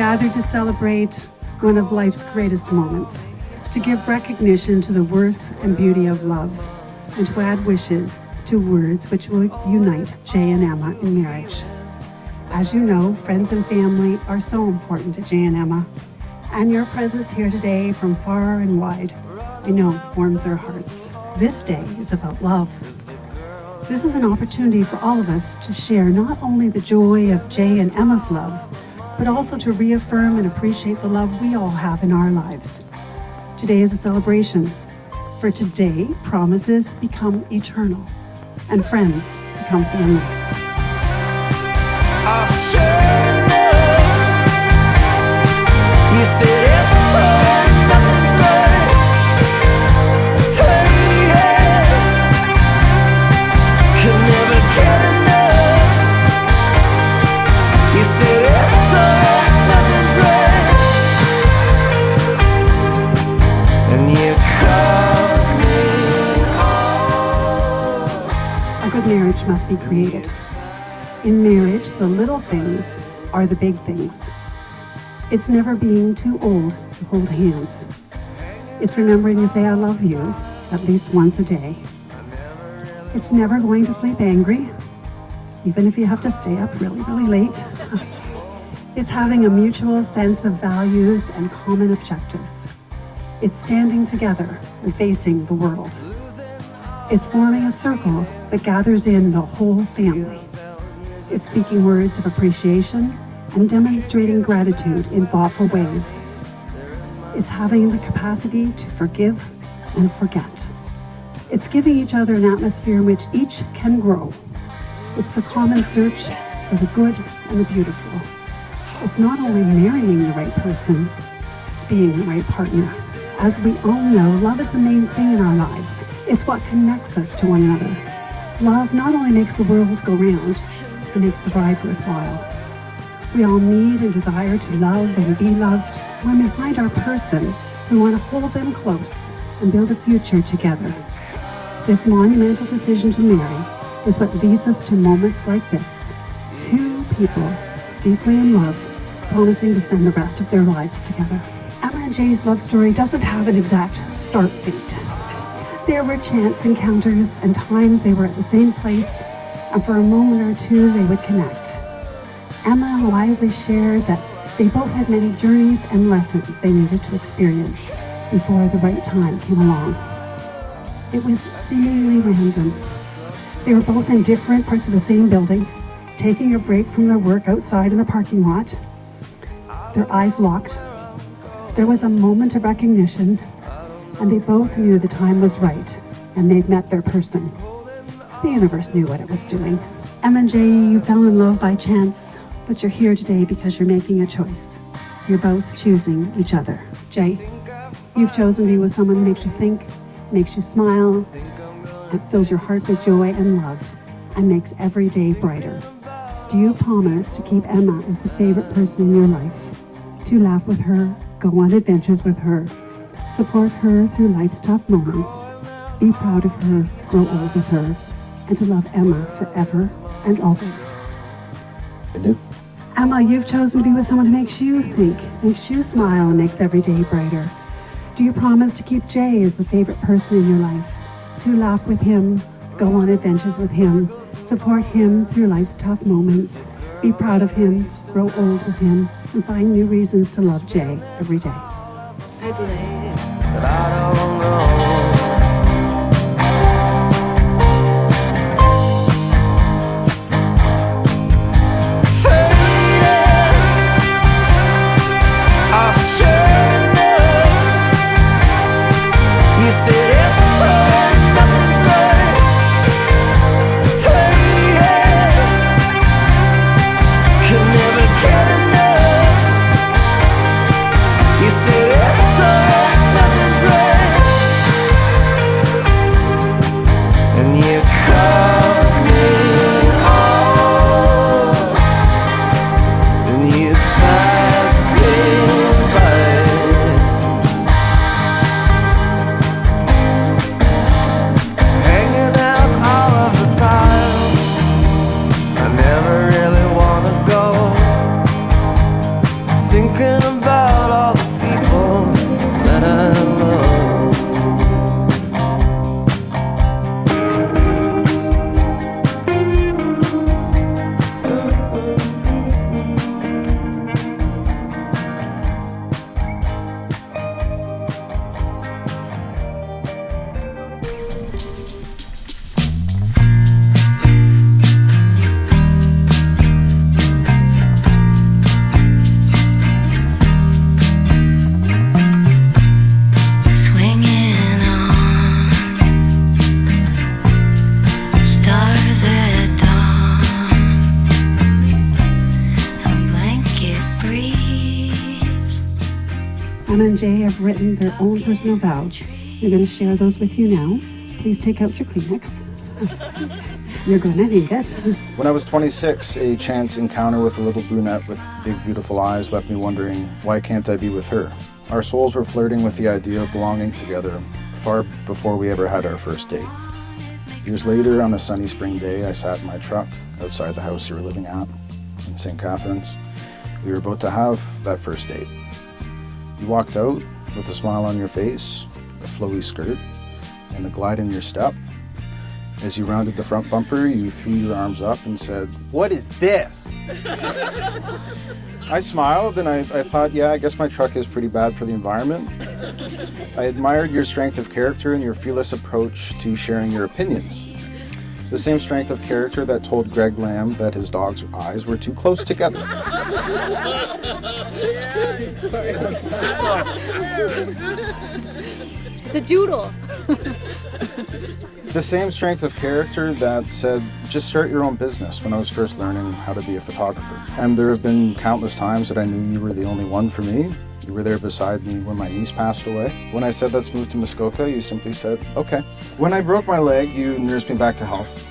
gathered to celebrate one of life's greatest moments, to give recognition to the worth and beauty of love, and to add wishes to words which will unite Jay and Emma in marriage. As you know, friends and family are so important to Jay and Emma, and your presence here today from far and wide, I know, warms their hearts. This day is about love. This is an opportunity for all of us to share not only the joy of Jay and Emma's love, but also to reaffirm and appreciate the love we all have in our lives. Today is a celebration, for today promises become eternal, and friends become family. I sure know. You said it's hard, nothing's right. Hey, yeah. Could never get enough. You said it's hard, nothing's right. And you called me on. A good marriage must be created. In marriage, the little things are the big things. It's never being too old to hold hands. It's remembering to say I love you at least once a day. It's never going to sleep angry, even if you have to stay up really, really late. It's having a mutual sense of values and common objectives. It's standing together and facing the world. It's forming a circle that gathers in the whole family. It's speaking words of appreciation and demonstrating gratitude in thoughtful ways. It's having the capacity to forgive and forget. It's giving each other an atmosphere in which each can grow. It's the common search for the good and the beautiful. It's not only marrying the right person, it's being the right partner. As we all know, love is the main thing in our lives. It's what connects us to one another. Love not only makes the world go round, it makes the ride worthwhile. We all need and desire to love and be loved. When we find our person, we want to hold them close and build a future together. This monumental decision to marry is what leads us to moments like this. Two people deeply in love, promising to spend the rest of their lives together. Emma and Jay's love story doesn't have an exact start date. There were chance encounters and times they were at the same place, and for a moment or two they would connect. Emma wisely shared that they both had many journeys and lessons they needed to experience before the right time came along. It was seemingly random. They were both in different parts of the same building, taking a break from their work outside in the parking lot. Their eyes locked. There was a moment of recognition, and they both knew the time was right, and they'd met their person. The universe knew what it was doing. Emma and Jay, you fell in love by chance, but you're here today because you're making a choice. You're both choosing each other. Jay, you've chosen to be with someone who makes you think, makes you smile, and fills your heart with joy and love, and makes every day brighter. Do you promise to keep Emma as the favorite person in your life, to laugh with her, go on adventures with her, support her through life's tough moments, be proud of her, grow old with her, and to love Emma forever and always? I do. Emma, you've chosen to be with someone who makes you think, makes you smile, and makes every day brighter. Do you promise to keep Jay as the favorite person in your life, to laugh with him, go on adventures with him, support him through life's tough moments, be proud of him, grow old with him, and find new reasons to love Jay every day? I do. But I don't know. Emma and Jay have written their own personal vows. They're going to share those with you now. Please take out your Kleenex. You're going to need it. When I was 26, a chance encounter with a little brunette with big, beautiful eyes left me wondering, why can't I be with her? Our souls were flirting with the idea of belonging together far before we ever had our first date. Years later, on a sunny spring day, I sat in my truck outside the house you were living at in St. Catharines. We were about to have that first date. You walked out with a smile on your face, a flowy skirt, and a glide in your step. As you rounded the front bumper, you threw your arms up and said, "What is this?" I smiled and I thought, yeah, I guess my truck is pretty bad for the environment. I admired your strength of character and your fearless approach to sharing your opinions. The same strength of character that told Greg Lamb that his dog's eyes were too close together. It's a doodle. The same strength of character that said, just start your own business when I was first learning how to be a photographer. And there have been countless times that I knew you were the only one for me. You were there beside me when my niece passed away. When I said let's move to Muskoka, you simply said, okay. When I broke my leg, you nursed me back to health.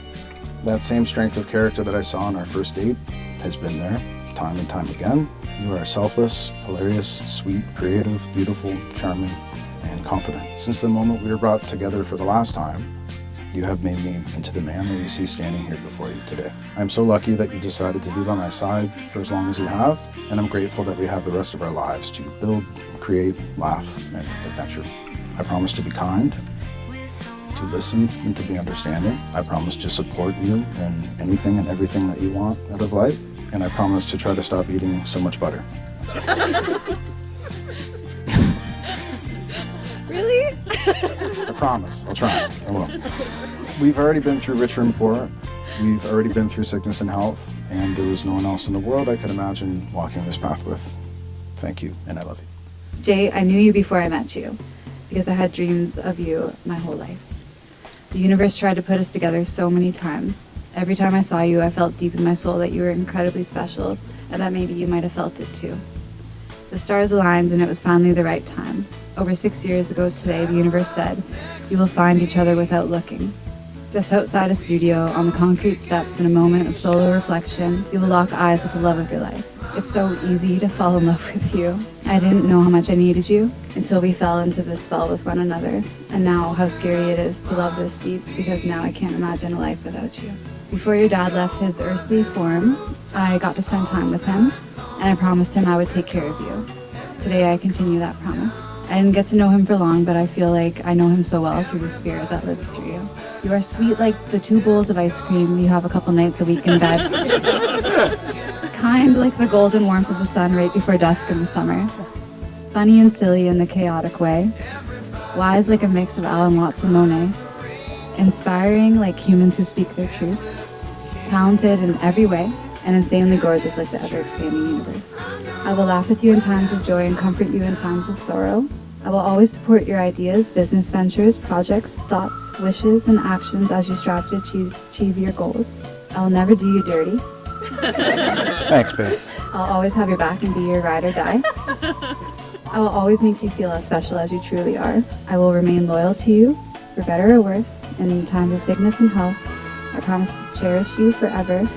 That same strength of character that I saw on our first date has been there time and time again. You are selfless, hilarious, sweet, creative, beautiful, charming, and confident. Since the moment we were brought together for the last time, you have made me into the man that you see standing here before you today. I'm so lucky that you decided to be by my side for as long as you have, and I'm grateful that we have the rest of our lives to build, create, laugh, and adventure. I promise to be kind, to listen, and to be understanding. I promise to support you in anything and everything that you want out of life, and I promise to try to stop eating so much butter. Really? I promise. I'll try. I will. We've already been through richer and poorer. We've already been through sickness and health, and there was no one else in the world I could imagine walking this path with. Thank you, and I love you. Jay, I knew you before I met you, because I had dreams of you my whole life. The universe tried to put us together so many times. Every time I saw you, I felt deep in my soul that you were incredibly special, and that maybe you might have felt it too. The stars aligned, and it was finally the right time. Over 6 years ago today, the universe said, you will find each other without looking. Just outside a studio, on the concrete steps, in a moment of solo reflection, you will lock eyes with the love of your life. It's so easy to fall in love with you. I didn't know how much I needed you until we fell into this spell with one another. And now how scary it is to love this deep, because now I can't imagine a life without you. Before your dad left his earthly form, I got to spend time with him, and I promised him I would take care of you. Today I continue that promise. I didn't get to know him for long, but I feel like I know him so well through the spirit that lives through you. You are sweet like the 2 bowls of ice cream you have a couple nights a week in bed. Kind like the golden warmth of the sun right before dusk in the summer. Funny and silly in the chaotic way. Wise like a mix of Alan Watts and Monet. Inspiring like humans who speak their truth. Talented in every way, and insanely gorgeous like the ever-expanding universe. I will laugh with you in times of joy and comfort you in times of sorrow. I will always support your ideas, business ventures, projects, thoughts, wishes, and actions as you strive to achieve your goals. I will never do you dirty. Thanks, babe. I'll always have your back and be your ride or die. I will always make you feel as special as you truly are. I will remain loyal to you, for better or worse, in times of sickness and health. I promise to cherish you forever.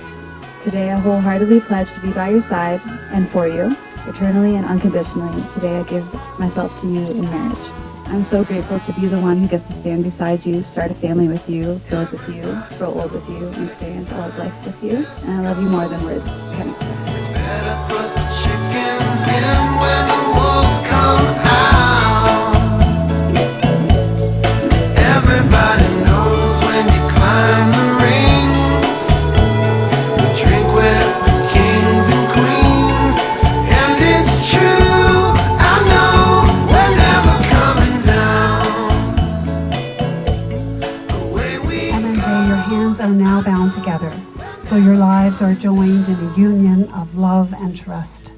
Today I wholeheartedly pledge to be by your side and for you, eternally and unconditionally. Today I give myself to you in marriage. I'm so grateful to be the one who gets to stand beside you, start a family with you, build with you, grow old with you, and experience all of life with you. And I love you more than words can express. Better put the chickens in when the wolves come out. Everybody knows when you climb the rings, you drink with the kings and queens, and it's true, I know we're never coming down. The way we Emma and Jay, your hands are now bound together, so your lives are joined in a union of love and trust.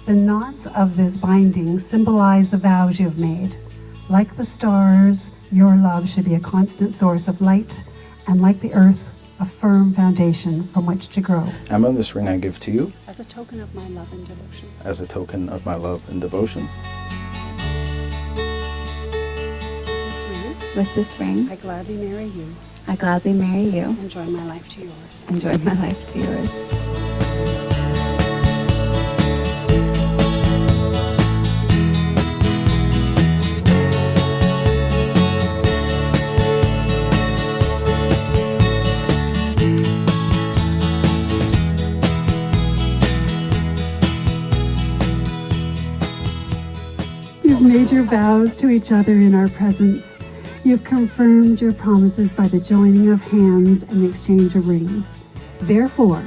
The knots of this binding symbolize the vows you've made. Like the stars, your love should be a constant source of light, and like the earth, a firm foundation from which to grow. Emma, this ring I give to you As a token of my love and devotion. as a token of my love and devotion. with this ring, I gladly marry you I gladly marry you and join my life to yours. and join my life to yours. You've made your vows to each other in our presence. You've confirmed your promises by the joining of hands and the exchange of rings. Therefore,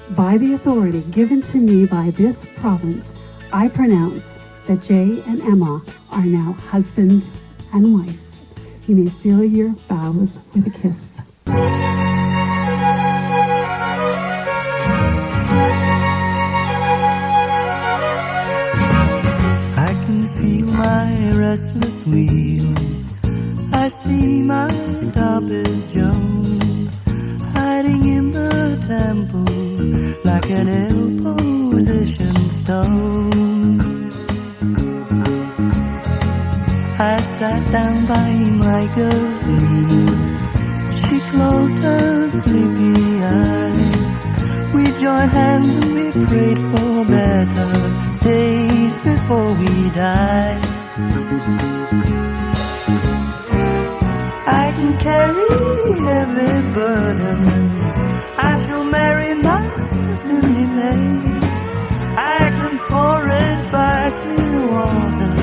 by the authority given to me by this province, I pronounce that Jay and Emma are now husband and wife. You may seal your vows with a kiss. I can feel my restless wheels. I see my Dobbs Jones hiding in the temple like an ill-positioned stone. I sat down by my girl's knee. She closed her sleepy eyes. We joined hands and we prayed for better days before we die. I can carry heavy burdens. I shall marry my Cindy May. I can forage by clear water.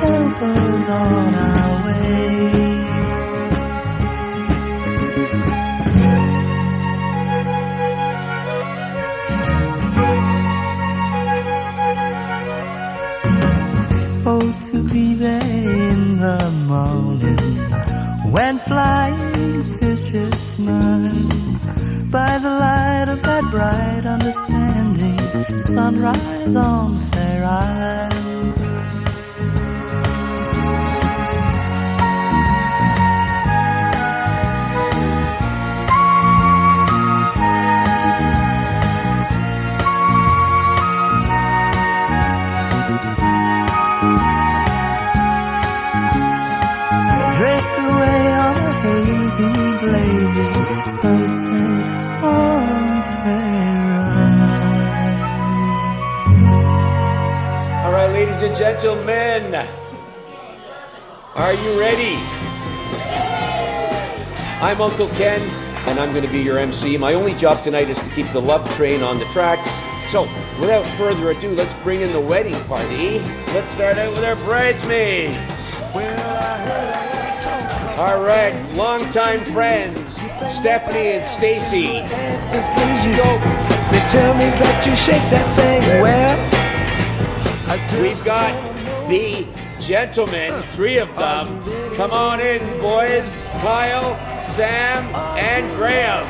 Help us on our way. Oh, to be there in the morning when flying fishes smile by the light of that bright understanding sunrise on Fair Isle. Blazing sunset on Fair Isle. All right, ladies and gentlemen, are you ready? I'm Uncle Ken, and I'm going to be your MC. My only job tonight is to keep the love train on the tracks. So, without further ado, let's bring in the wedding party. Let's start out with our bridesmaids. All right, longtime friends, Stephanie and Stacy. Go. They tell me that you shake that thing well. We've got the gentlemen, three of them. Come on in, boys. Kyle, Sam, and Graham.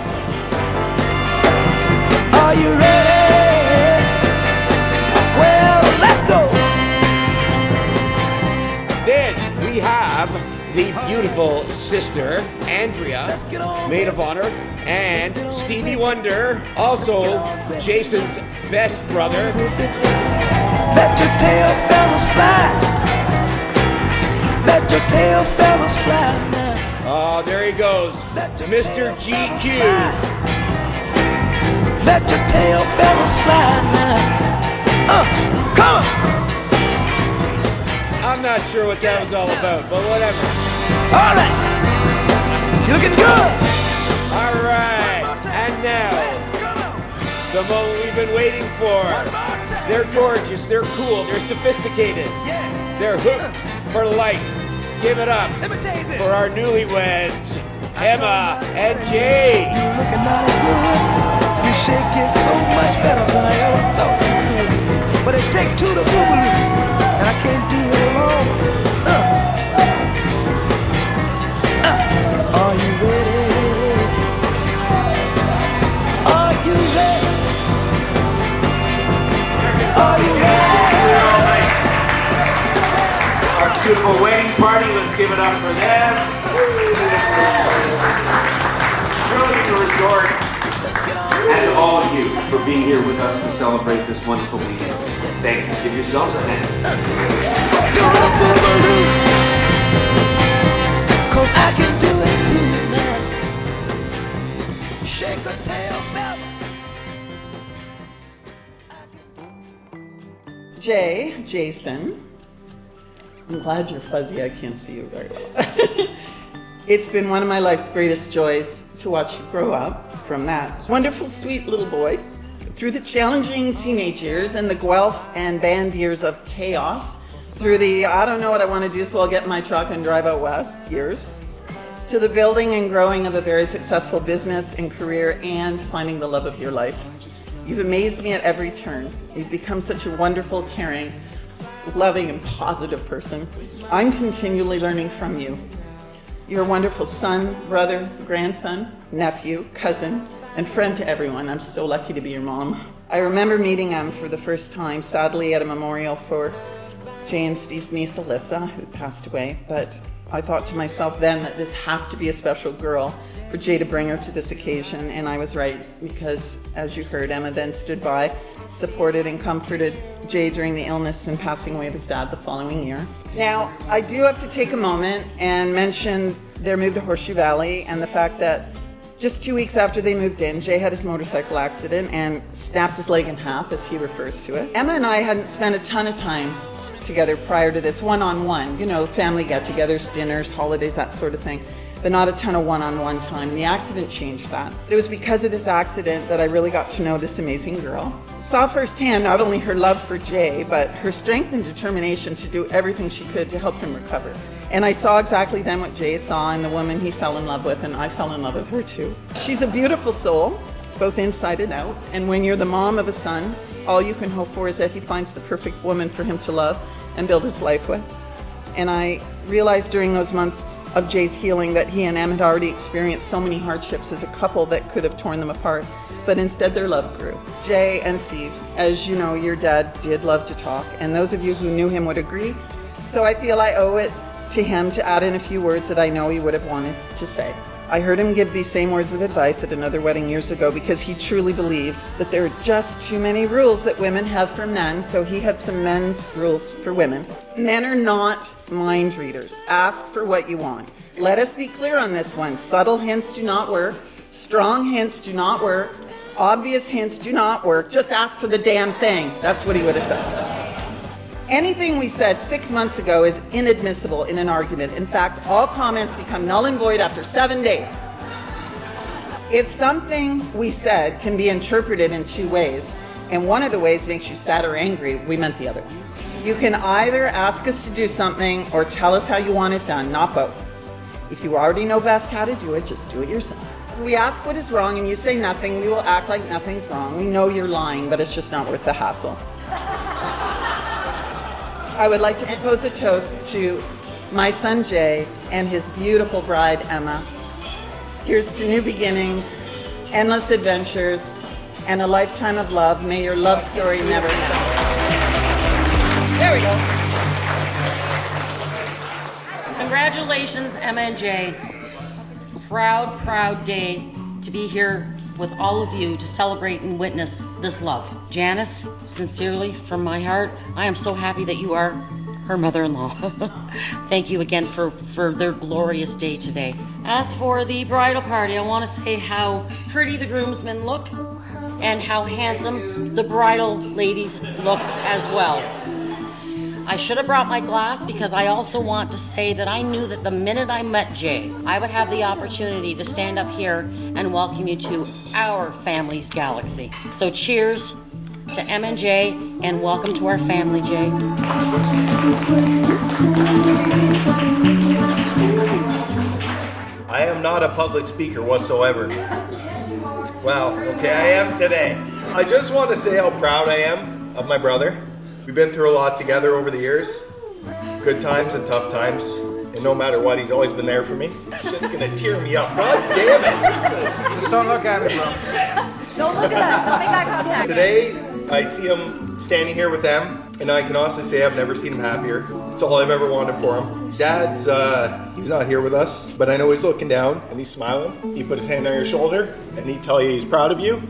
Are you ready? Well, let's go. Then we have the beautiful sister, Andrea, maid of honor, and Stevie Wonder, also Jason's best brother. Let your tail fellas fly. Let your tail fellas fly now. Oh, there he goes, Mr. GQ. Let your tail fellas fly now. Come on. I'm not sure what that was all about, but whatever. All right. You're looking good. All right, and now, the moment we've been waiting for. They're gorgeous, they're cool, they're sophisticated. They're hooked for life. Give it up for our newlyweds, Emma and Jay. You're looking mighty good. You shake it so much better than I ever thought you could. But it takes two to boogaloo, and I can't do it alone. Are you ready? Are you ready? Are you ready? Our beautiful wedding party, let's give it up for them. Truly a resort, and all of you for being here with us to celebrate this wonderful weekend. Thank you. Give yourselves a hand. I can do it too, man. Shake a tail feather. Jason, I'm glad you're fuzzy. I can't see you very well. It's been one of my life's greatest joys to watch you grow up from that wonderful, sweet little boy through the challenging teenage years and the Guelph and band years of chaos, through the I don't know what I want to do so I'll get in my truck and drive out west years, to the building and growing of a very successful business and career and finding the love of your life. You've amazed me at every turn. You've become such a wonderful, caring, loving, and positive person. I'm continually learning from you. You're a wonderful son, brother, grandson, nephew, cousin, and friend to everyone. I'm so lucky to be your mom. I remember meeting him for the first time, sadly, at a memorial for Jay and Steve's niece, Alyssa, who passed away. But I thought to myself then that this has to be a special girl for Jay to bring her to this occasion, and I was right, because as you heard, Emma then stood by, supported and comforted Jay during the illness and passing away of his dad the following year. Now, I do have to take a moment and mention their move to Horseshoe Valley and the fact that just 2 weeks after they moved in, Jay had his motorcycle accident and snapped his leg in half, as he refers to it. Emma and I hadn't spent a ton of time together prior to this, one-on-one, you know, family get-togethers, dinners, holidays, that sort of thing, but not a ton of one-on-one time. And the accident changed that. It was because of this accident that I really got to know this amazing girl. Saw firsthand not only her love for Jay, but her strength and determination to do everything she could to help him recover. And I saw exactly then what Jay saw in the woman he fell in love with, and I fell in love with her too. She's a beautiful soul, both inside and out. And when you're the mom of a son, all you can hope for is that he finds the perfect woman for him to love and build his life with. And I realized during those months of Jay's healing that he and Em had already experienced so many hardships as a couple that could have torn them apart, but instead their love grew. Jay and Steve, as you know, your dad did love to talk, and those of you who knew him would agree. So I feel I owe it to him to add in a few words that I know he would have wanted to say. I heard him give these same words of advice at another wedding years ago because he truly believed that there are just too many rules that women have for men, so he had some men's rules for women. Men are not mind readers. Ask for what you want. Let us be clear on this one. Subtle hints do not work. Strong hints do not work. Obvious hints do not work. Just ask for the damn thing. That's what he would have said. Anything we said 6 months ago is inadmissible in an argument. In fact, all comments become null and void after 7 days. If something we said can be interpreted in two ways, and one of the ways makes you sad or angry, we meant the other. You can either ask us to do something or tell us how you want it done, not both. If you already know best how to do it, just do it yourself. If we ask what is wrong and you say nothing, we will act like nothing's wrong. We know you're lying, but it's just not worth the hassle. I would like to propose a toast to my son Jay and his beautiful bride Emma. Here's to new beginnings, endless adventures, and a lifetime of love. May your love story never end. There we go. Congratulations, Emma and Jay. Proud, proud day to be here with all of you to celebrate and witness this love. Janice, sincerely, from my heart, I am so happy that you are her mother-in-law. Thank you again for their glorious day today. As for the bridal party, I want to say how pretty the groomsmen look and how handsome the bridal ladies look as well. I should have brought my glass because I also want to say that I knew that the minute I met Jay, I would have the opportunity to stand up here and welcome you to our family's galaxy. So cheers to Em and Jay, and welcome to our family, Jay. I am not a public speaker whatsoever. Well, okay, I am today. I just want to say how proud I am of my brother. We've been through a lot together over the years, good times and tough times, and no matter what, he's always been there for me. Shit's gonna tear me up. God damn it! Just don't look at me, bro. Don't look at us. Don't make eye contact. Today, I see him standing here with them, and I can honestly say I've never seen him happier. It's all I've ever wanted for him. Dad's, he's not here with us, but I know he's looking down and he's smiling. He put his hand on your shoulder and he tell you he's proud of you.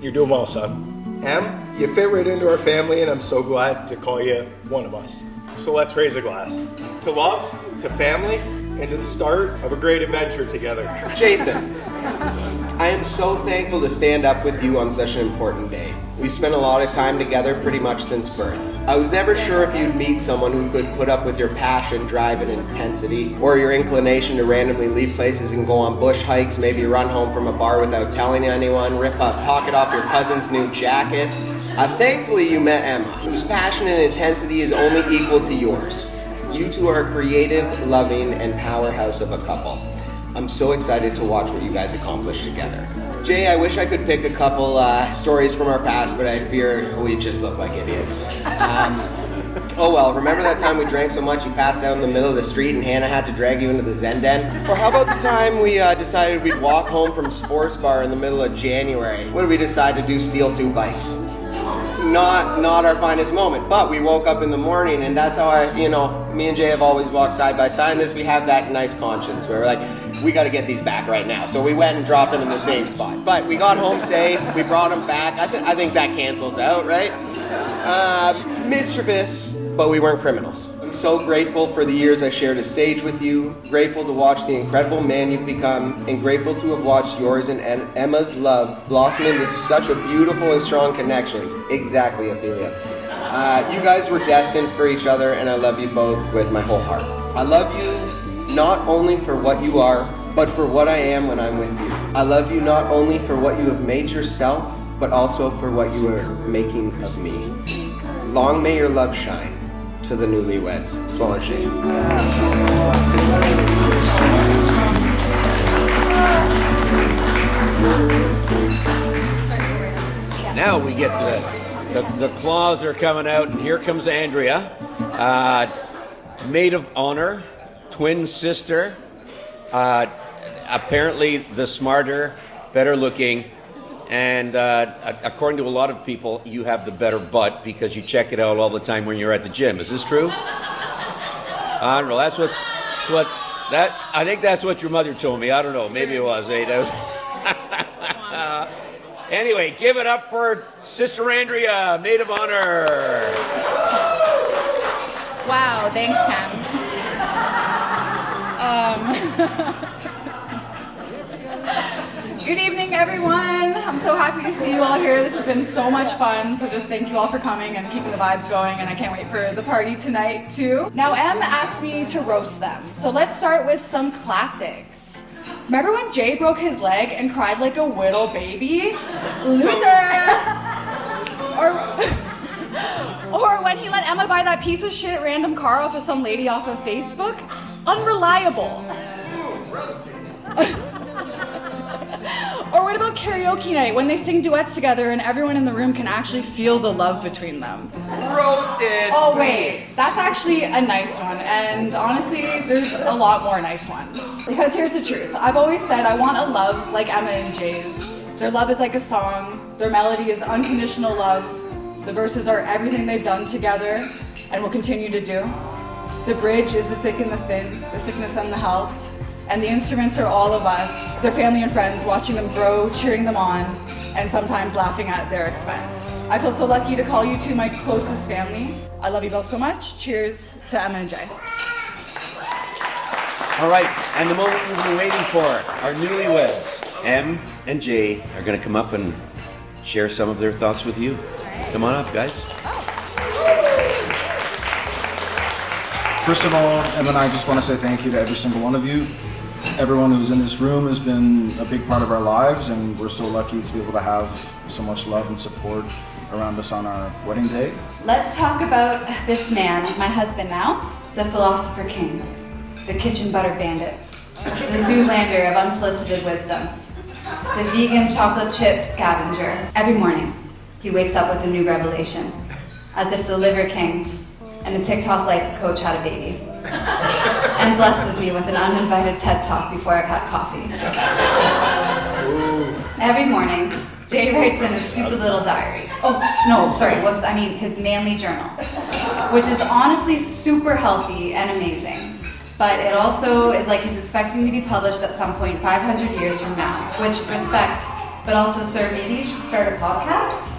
You're doing well, son. Em, you fit right into our family, and I'm so glad to call you one of us. So let's raise a glass. To love, to family, into the start of a great adventure together. Jason, I am so thankful to stand up with you on such an important day. We've spent a lot of time together pretty much since birth. I was never sure if you'd meet someone who could put up with your passion, drive, and intensity, or your inclination to randomly leave places and go on bush hikes, maybe run home from a bar without telling anyone, rip a pocket off your cousin's new jacket. Thankfully you met Emma, whose passion and intensity is only equal to yours. You two are a creative, loving, and powerhouse of a couple. I'm so excited to watch what you guys accomplish together. Jay, I wish I could pick a couple stories from our past, but I fear we just look like idiots. Oh well, remember that time we drank so much you passed out in the middle of the street and Hannah had to drag you into the Zen den? Or how about the time we decided we'd walk home from sports bar in the middle of January? What did we decide to do, steal 2 bikes? Not our finest moment, but we woke up in the morning and that's how me and Jay have always walked side by side in this. We have that nice conscience where we're like, we got to get these back right now. So we went and dropped them in the same spot. But we got home safe, we brought them back. I think that cancels out, right? Mischievous, but we weren't criminals. I'm so grateful for the years I shared a stage with you, grateful to watch the incredible man you've become, and grateful to have watched yours and Emma's love blossom into such a beautiful and strong connections. Exactly, Ophelia. You guys were destined for each other, and I love you both with my whole heart. I love you not only for what you are, but for what I am when I'm with you. I love you not only for what you have made yourself, but also for what you are making of me. Long may your love shine. To the newlyweds. Slow and shake. Now we get the claws are coming out, and here comes Andrea, maid of honor, twin sister, apparently the smarter, better looking, and according to a lot of people, you have the better butt because you check it out all the time when you're at the gym. Is this true? I don't know. I think that's what your mother told me. I don't know. Maybe it was. Anyway, give it up for Sister Andrea, maid of honor. Wow, thanks, Cam. Good evening, everyone. I'm so happy to see you all here. This has been so much fun. So just thank you all for coming and keeping the vibes going. And I can't wait for the party tonight, too. Now, Em asked me to roast them. So let's start with some classics. Remember when Jay broke his leg and cried like a little baby? Loser! Or when he let Emma buy that piece of shit random car off of some lady off of Facebook? Unreliable. Or what about karaoke night, when they sing duets together and everyone in the room can actually feel the love between them? Roasted! Oh wait, that's actually a nice one, and honestly, there's a lot more nice ones. Because here's the truth, I've always said I want a love like Emma and Jay's. Their love is like a song, their melody is unconditional love, the verses are everything they've done together and will continue to do. The bridge is the thick and the thin, the sickness and the health. And the instruments are all of us, their family and friends, watching them grow, cheering them on, and sometimes laughing at their expense. I feel so lucky to call you two my closest family. I love you both so much. Cheers to Emma and Jay. All right, and the moment we've been waiting for, our newlyweds, Em and Jay, are going to come up and share some of their thoughts with you. Come on up, guys. First of all, Em and I just want to say thank you to every single one of you. Everyone who's in this room has been a big part of our lives, and we're so lucky to be able to have so much love and support around us on our wedding day. Let's talk about this man, my husband now, the philosopher king, the kitchen butter bandit, the Zoolander of unsolicited wisdom, the vegan chocolate chip scavenger. Every morning, he wakes up with a new revelation, as if the liver king and the TikTok life coach had a baby, and blesses me with an uninvited TED Talk before I've had coffee. Every morning, Jay writes in his stupid little diary. His manly journal, which is honestly super healthy and amazing. But it also is like he's expecting to be published at some point 500 years from now, which respect, but also, sir, maybe you should start a podcast?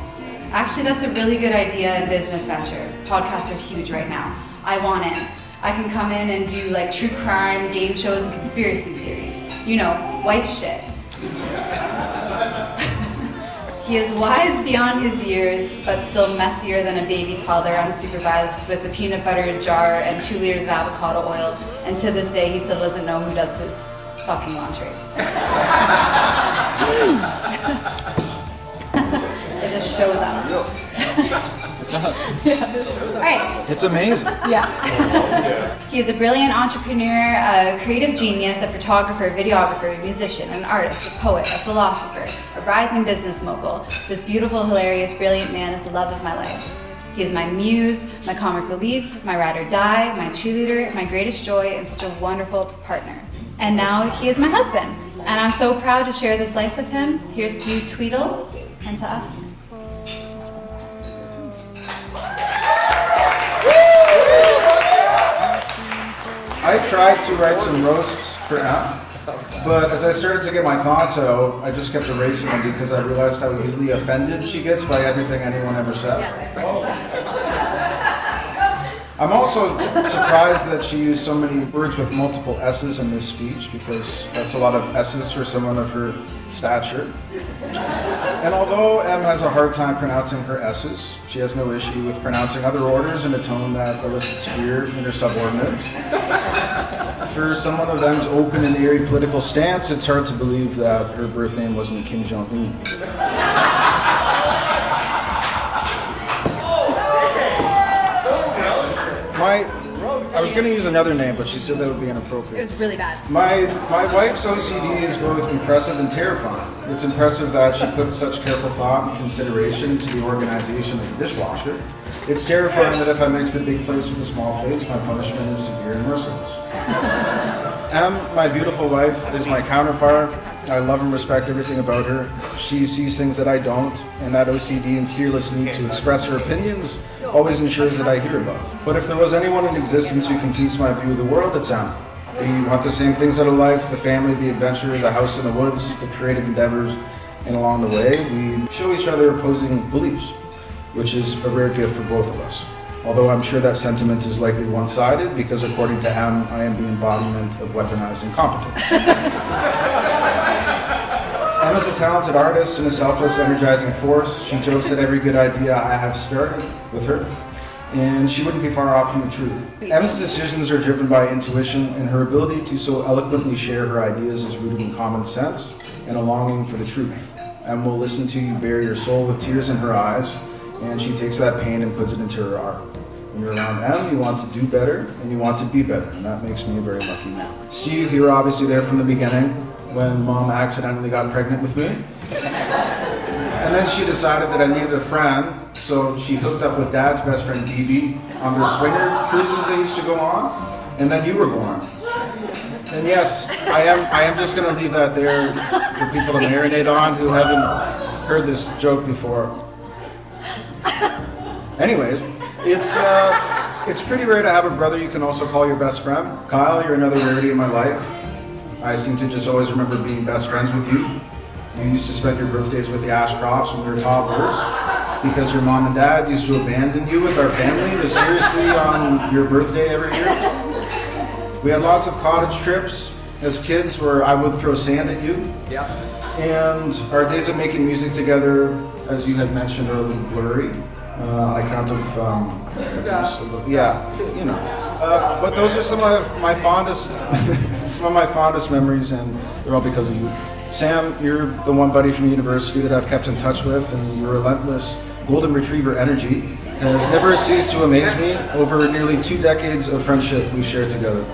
Actually, that's a really good idea and business venture. Podcasts are huge right now. I want in. I can come in and do like true crime, game shows, and conspiracy theories. You know, wife shit. He is wise beyond his years, but still messier than a baby toddler unsupervised with a peanut butter jar and 2 liters of avocado oil. And to this day, he still doesn't know who does his fucking laundry. It just shows up. It's us. Yeah, it shows up. Right. It's amazing. Yeah. He is a brilliant entrepreneur, a creative genius, a photographer, videographer, a musician, an artist, a poet, a philosopher, a rising business mogul. This beautiful, hilarious, brilliant man is the love of my life. He is my muse, my comic relief, my ride or die, my cheerleader, my greatest joy, and such a wonderful partner. And now he is my husband. And I'm so proud to share this life with him. Here's to you, Tweedle, and to us. I tried to write some roasts for Em, but as I started to get my thoughts out, I just kept erasing them because I realized how easily offended she gets by everything anyone ever says. I'm also surprised that she used so many words with multiple S's in this speech because that's a lot of S's for someone of her stature. And although Em has a hard time pronouncing her S's, she has no issue with pronouncing other orders in a tone that elicits fear in her subordinates. For someone of Em's open and airy political stance, it's hard to believe that her birth name wasn't Kim Jong-un. I was going to use another name, but she said that would be inappropriate. It was really bad. My wife's OCD is both impressive and terrifying. It's impressive that she puts such careful thought and consideration into the organization of the dishwasher. It's terrifying that if I mix the big place with the small place, my punishment is severe and merciless. Em, my beautiful wife, is my counterpart. I love and respect everything about her. She sees things that I don't, and that OCD and fearless need to express her opinions always ensures that I hear about. But if there was anyone in existence who completes my view of the world, it's Em. We want the same things out of life, the family, the adventure, the house in the woods, the creative endeavors, and along the way, we show each other opposing beliefs, which is a rare gift for both of us. Although I'm sure that sentiment is likely one-sided, because according to Em, I am the embodiment of weaponized incompetence. Em is a talented artist and a selfless, energizing force. She jokes that every good idea I have started with her, and she wouldn't be far off from the truth. Em's decisions are driven by intuition, and her ability to so eloquently share her ideas is rooted in common sense and a longing for the truth. Em will listen to you bare your soul with tears in her eyes, and she takes that pain and puts it into her art. When you're around Em, you want to do better, and you want to be better, and that makes me a very lucky man. Steve, you were obviously there from the beginning, when Mom accidentally got pregnant with me. And then she decided that I needed a friend, so she hooked up with Dad's best friend, BB, on their swinger cruises they used to go on, and then you were born. And yes, I am just going to leave that there for people to marinate on who haven't heard this joke before. Anyways, it's pretty rare to have a brother you can also call your best friend. Kyle, you're another rarity in my life. I seem to just always remember being best friends with you. You used to spend your birthdays with the Ashcrofts when we were toddlers because your mom and dad used to abandon you with our family mysteriously on your birthday every year. We had lots of cottage trips as kids where I would throw sand at you. Yeah. And our days of making music together, as you had mentioned, are a little blurry. I kind of, yeah, you know. But those are some of my fondest, memories, and they're all because of you. Sam, you're the one buddy from university that I've kept in touch with, and your relentless golden retriever energy has never ceased to amaze me over nearly 2 decades of friendship we shared together.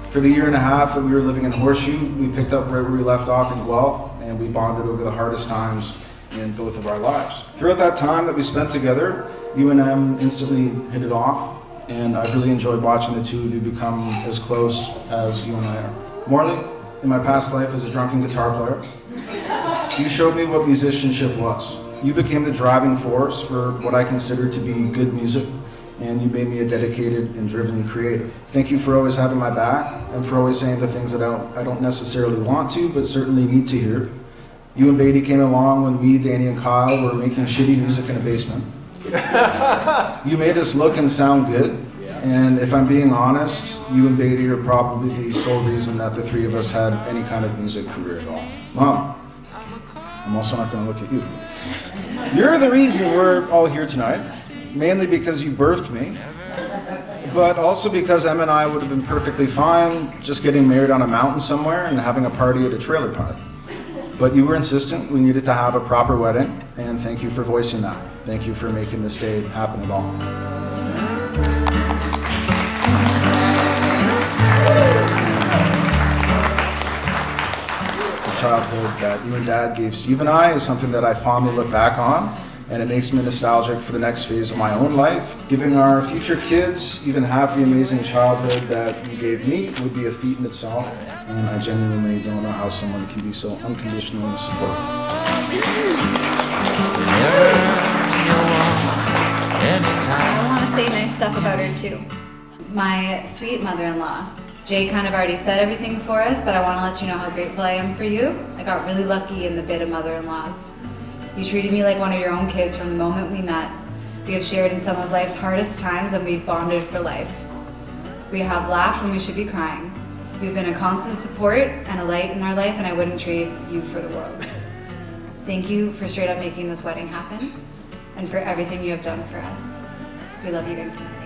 For the year and a half that we were living in Horseshoe, we picked up right where we left off in Guelph, and we bonded over the hardest times in both of our lives. Throughout that time that we spent together, you and Em instantly hit it off, and I've really enjoyed watching the two of you become as close as you and I are. Morley, in my past life as a drunken guitar player, you showed me what musicianship was. You became the driving force for what I consider to be good music, and you made me a dedicated and driven creative. Thank you for always having my back, and for always saying the things that I don't necessarily want to, but certainly need to hear. You and Beatty came along when me, Danny, and Kyle were making shitty music in a basement. You made us look and sound good. And if I'm being honest, you and Beatty are probably the sole reason that the three of us had any kind of music career at all. Mom, I'm also not going to look at you. You're the reason we're all here tonight, mainly because you birthed me, but also because Em and I would have been perfectly fine just getting married on a mountain somewhere and having a party at a trailer park. But you were insistent we needed to have a proper wedding, and thank you for voicing that. Thank you for making this day happen at all. The childhood that you and Dad gave Steve and I is something that I fondly look back on, and it makes me nostalgic for the next phase of my own life. Giving our future kids even half the amazing childhood that you gave me would be a feat in itself, and I genuinely don't know how someone can be so unconditionally supportive. I want to say nice stuff about her too. My sweet mother-in-law. Jay kind of already said everything for us, but I want to let you know how grateful I am for you. I got really lucky in the bit of mother-in-laws. You treated me like one of your own kids from the moment we met. We have shared in some of life's hardest times, and we've bonded for life. We have laughed when we should be crying. You've been a constant support and a light in our life, and I wouldn't trade you for the world. Thank you for straight up making this wedding happen, and for everything you have done for us. We love you infinitely.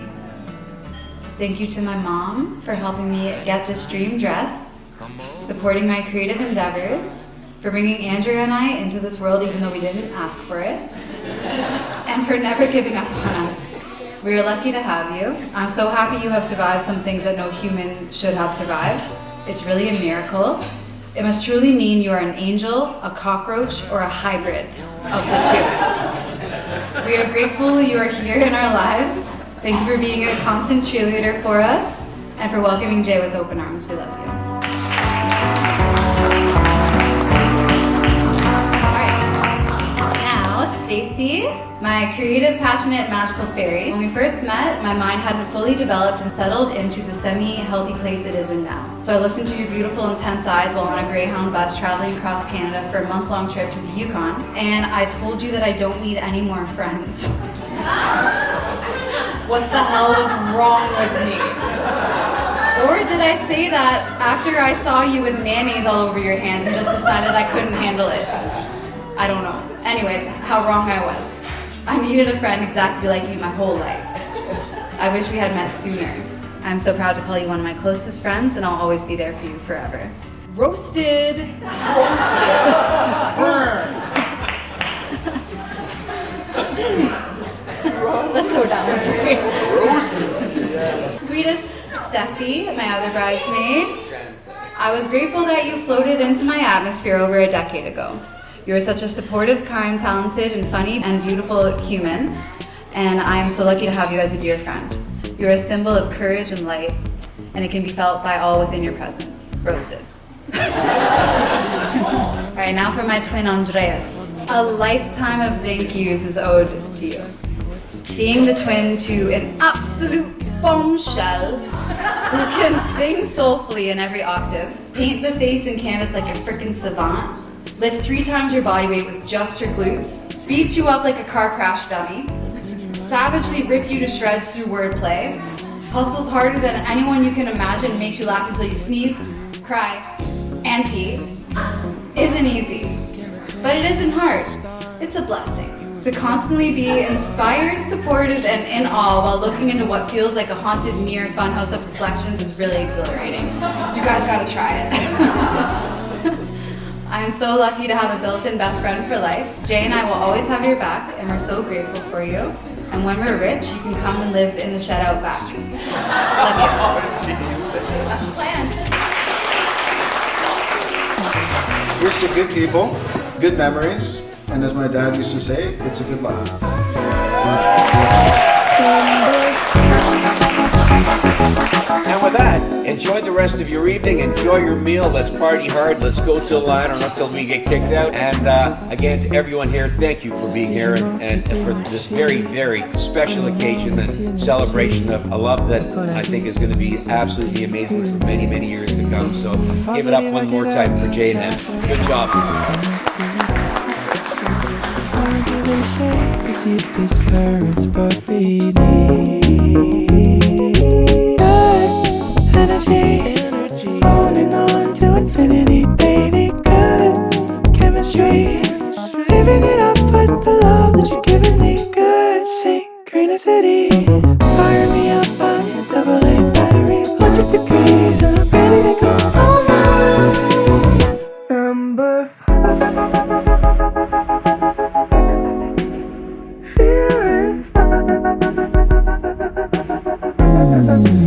Thank you to my mom for helping me get this dream dress, supporting my creative endeavors, for bringing Andrea and I into this world even though we didn't ask for it, and for never giving up on us. We are lucky to have you. I'm so happy you have survived some things that no human should have survived. It's really a miracle. It must truly mean you are an angel, a cockroach, or a hybrid of the two. We are grateful you are here in our lives. Thank you for being a constant cheerleader for us and for welcoming Jay with open arms. We love you. Stacy, my creative, passionate, magical fairy. When we first met, my mind hadn't fully developed and settled into the semi-healthy place it is in now. So I looked into your beautiful, intense eyes while on a Greyhound bus traveling across Canada for a month-long trip to the Yukon, and I told you that I don't need any more friends. What the hell was wrong with me? Or did I say that after I saw you with mayonnaise all over your hands and just decided I couldn't handle it? I don't know. Anyways, how wrong I was. I needed a friend exactly like you my whole life. I wish we had met sooner. I'm so proud to call you one of my closest friends, and I'll always be there for you forever. Roasted! Roasted! Burn! That's so dumb, I'm sorry. Roasted! Sweetest Steffi, my other bridesmaid. I was grateful that you floated into my atmosphere over a decade ago. You are such a supportive, kind, talented, and funny and beautiful human, and I am so lucky to have you as a dear friend. You are a symbol of courage and light, and it can be felt by all within your presence. Roasted. All right, now for my twin Andreas. A lifetime of thank yous is owed to you. Being the twin to an absolute bombshell who can sing soulfully in every octave, paint the face and canvas like a frickin' savant, lift 3 times your body weight with just your glutes, beat you up like a car crash dummy, savagely rip you to shreds through wordplay, hustles harder than anyone you can imagine, makes you laugh until you sneeze, cry, and pee, isn't easy. But it isn't hard. It's a blessing to constantly be inspired, supported, and in awe while looking into what feels like a haunted mirror funhouse of reflections is really exhilarating. You guys gotta try it. I am so lucky to have a built-in best friend for life. Jay and I will always have your back, and we're so grateful for you. And when we're rich, you can come and live in the shed out back. Love you. That's the plan. Here's to good people, good memories, and as my dad used to say, it's a good life. And with that, enjoy the rest of your evening, enjoy your meal, let's party hard, let's go till, I don't know, till we get kicked out. And again, to everyone here, thank you for being here and for this very, very special occasion and celebration of a love that I think is going to be absolutely amazing for many, many years to come. So give it up one more time for Jay and Em. Good job. If this current's but beneath synchronicity. Fire me up on your AA battery, 100 degrees, and I'm ready to go all night. Number 5. Feeling